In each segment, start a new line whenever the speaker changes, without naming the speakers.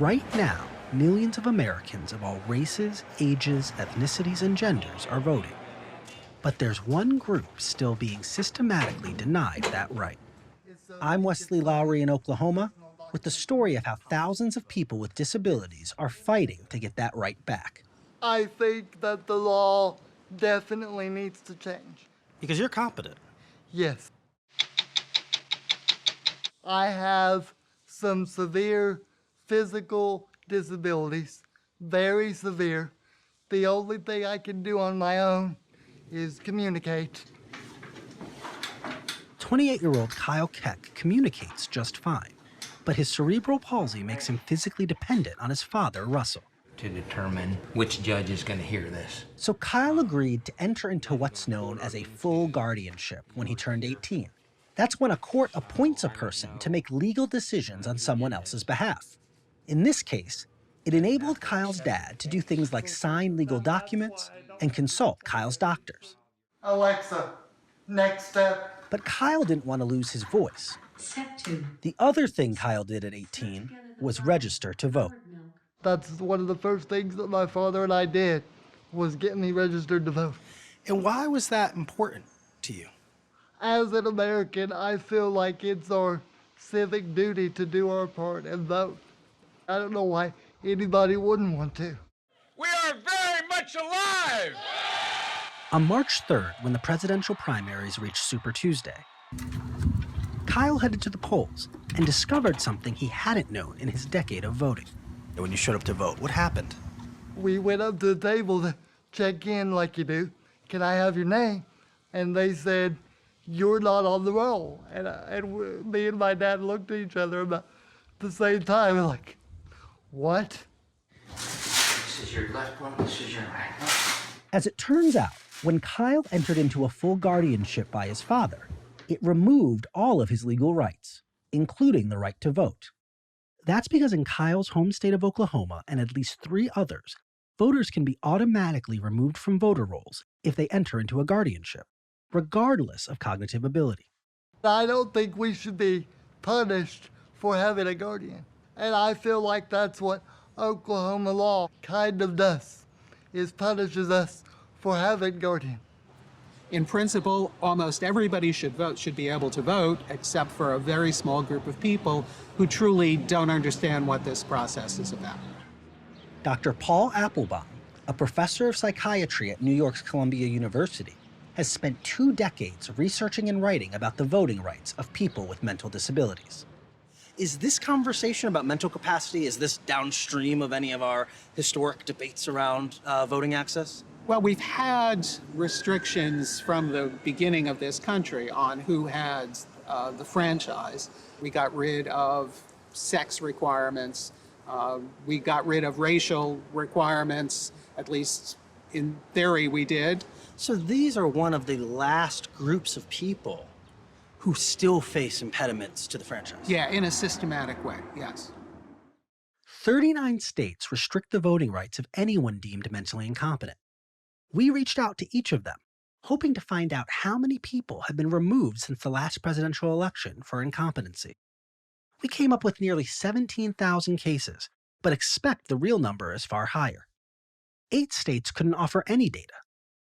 Right now, millions of Americans of all races, ages, ethnicities, and genders are voting. But there's one group still being systematically denied that right. I'm Wesley Lowry in Oklahoma with the story of how thousands of people with disabilities are fighting to get that right back.
I think that the law definitely needs to change.
Because you're competent.
Yes. I have some severe physical disabilities, very severe. The only thing I can do on my own is communicate.
28-year-old Kyle Keck communicates just fine, but his cerebral palsy makes him physically dependent on his father, Russell.
To determine which judge is going to hear this.
So Kyle agreed to enter into what's known as a full guardianship when he turned 18. That's when a court appoints a person to make legal decisions on someone else's behalf. In this case, it enabled Kyle's dad to do things like sign legal documents and consult Kyle's doctors.
Alexa, next step.
But Kyle didn't want to lose his voice.
Step 2.
The other thing Kyle did at 18 was register to vote.
That's one of the first things that my father and I did, was get me registered to vote.
And why was that important to you?
As an American, I feel like it's our civic duty to do our part and vote. I don't know why anybody wouldn't want to.
We are very much alive!
On March 3rd, when the presidential primaries reached Super Tuesday, Kyle headed to the polls and discovered something he hadn't known in his decade of voting. When you showed up to vote, what happened?
We went up to the table to check in like you do. Can I have your name? And they said, you're not on the roll. And me and my dad looked at each other about the same time. We're like, what?
This is your left one, this is your right one.
As it turns out, when Kyle entered into a full guardianship by his father, it removed all of his legal rights, including the right to vote. That's because in Kyle's home state of Oklahoma and at least 3 others, voters can be automatically removed from voter rolls if they enter into a guardianship, regardless of cognitive ability.
I don't think we should be punished for having a guardian. And I feel like that's what Oklahoma law kind of does, is punishes us for having guardian.
In principle, almost everybody should be able to vote, except for a very small group of people who truly don't understand what this process is about.
Dr. Paul Applebaum, a professor of psychiatry at New York's Columbia University, has spent 2 decades researching and writing about the voting rights of people with mental disabilities. Is this conversation about mental capacity, is this downstream of any of our historic debates around voting access?
Well, we've had restrictions from the beginning of this country on who had the franchise. We got rid of sex requirements. We got rid of racial requirements, at least in theory we did.
So these are one of the last groups of people who still face impediments to the franchise.
Yeah, in a systematic way, yes.
39 states restrict the voting rights of anyone deemed mentally incompetent. We reached out to each of them, hoping to find out how many people have been removed since the last presidential election for incompetency. We came up with nearly 17,000 cases, but expect the real number is far higher. 8 states couldn't offer any data,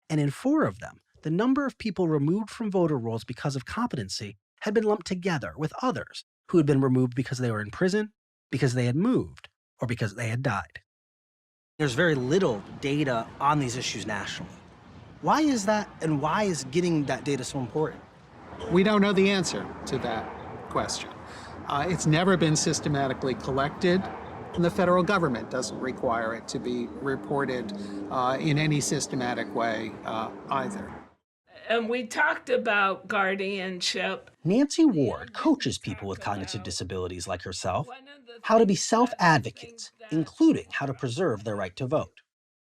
and in 4 of them, the number of people removed from voter rolls because of competency had been lumped together with others who had been removed because they were in prison, because they had moved, or because they had died. There's very little data on these issues nationally. Why is that, and why is getting that data so important?
We don't know the answer to that question. It's never been systematically collected, and the federal government doesn't require it to be reported in any systematic way either.
And we talked about guardianship.
Nancy Ward coaches people with cognitive disabilities like herself how to be self-advocates, including how to preserve their right to vote.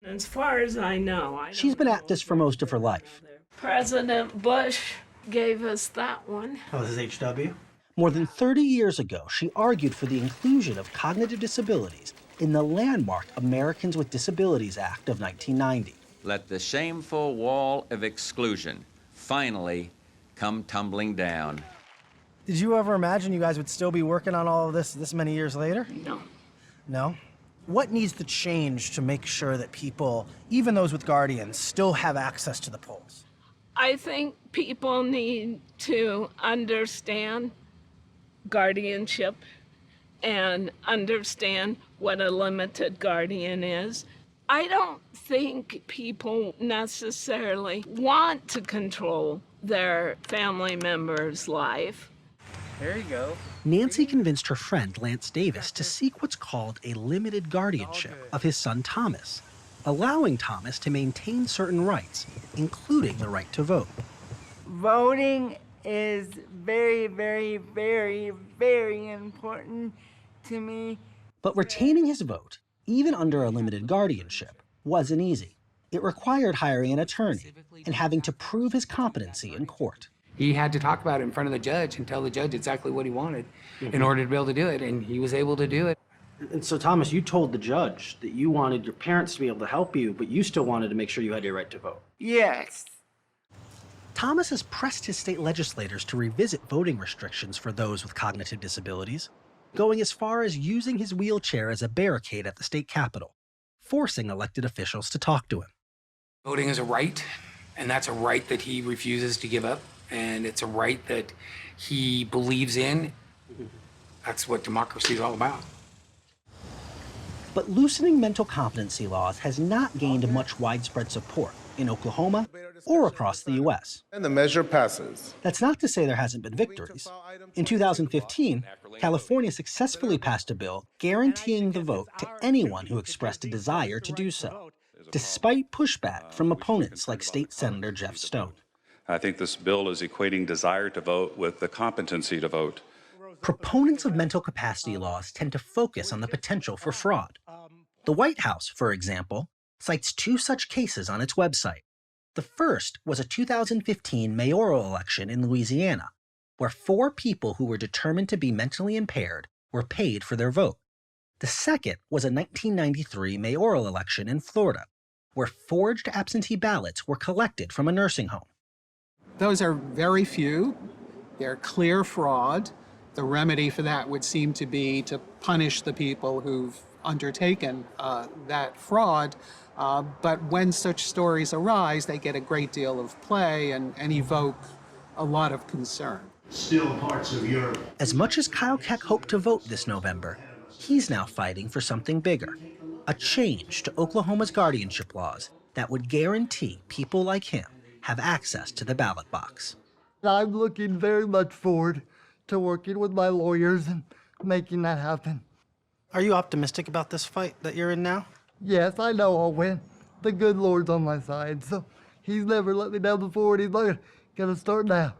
As far as I know,
She's been at this for most of her life.
President Bush gave us that one.
Oh, this is HW? More than 30 years ago, she argued for the inclusion of cognitive disabilities in the landmark Americans with Disabilities Act of 1990.
Let the shameful wall of exclusion finally come tumbling down.
Did you ever imagine you guys would still be working on all of this many years later?
No.
No? What needs to change to make sure that people, even those with guardians, still have access to the polls?
I think people need to understand guardianship and understand what a limited guardian is. I don't think people necessarily want to control their family member's life.
There you go.
Nancy convinced her friend Lance Davis to seek what's called a limited guardianship of his son Thomas, allowing Thomas to maintain certain rights, including the right to vote.
Voting is very, very, very, very important to me.
But retaining his vote, even under a limited guardianship, wasn't easy. It required hiring an attorney and having to prove his competency in court.
He had to talk about it in front of the judge and tell the judge exactly what he wanted in order to be able to do it, and he was able to do it.
And so, Thomas, you told the judge that you wanted your parents to be able to help you, but you still wanted to make sure you had your right to vote.
Yes.
Thomas has pressed his state legislators to revisit voting restrictions for those with cognitive disabilities, going as far as using his wheelchair as a barricade at the state capitol, forcing elected officials to talk to him.
Voting is a right, and that's a right that he refuses to give up, and it's a right that he believes in. That's what democracy is all about.
But loosening mental competency laws has not gained much widespread support in Oklahoma or across the U.S.
And the measure passes.
That's not to say there hasn't been victories. In 2015, California successfully passed a bill guaranteeing the vote to anyone who expressed a desire to do so, despite pushback from opponents like State Senator Jeff Stone.
I think this bill is equating desire to vote with the competency to vote.
Proponents of mental capacity laws tend to focus on the potential for fraud. The White House, for example, cites two such cases on its website. The first was a 2015 mayoral election in Louisiana, where 4 people who were determined to be mentally impaired were paid for their vote. The second was a 1993 mayoral election in Florida, where forged absentee ballots were collected from a nursing home.
Those are very few. They're clear fraud. The remedy for that would seem to be to punish the people who've undertaken that fraud. But when such stories arise, they get a great deal of play and evoke a lot of concern.
Still parts of Europe.
As much as Kyle Keck hoped to vote this November, he's now fighting for something bigger, a change to Oklahoma's guardianship laws that would guarantee people like him have access to the ballot box.
I'm looking very much forward to working with my lawyers and making that happen.
Are you optimistic about this fight that you're in now?
Yes, I know I'll win. The good Lord's on my side, so he's never let me down before, and he's not gonna start now.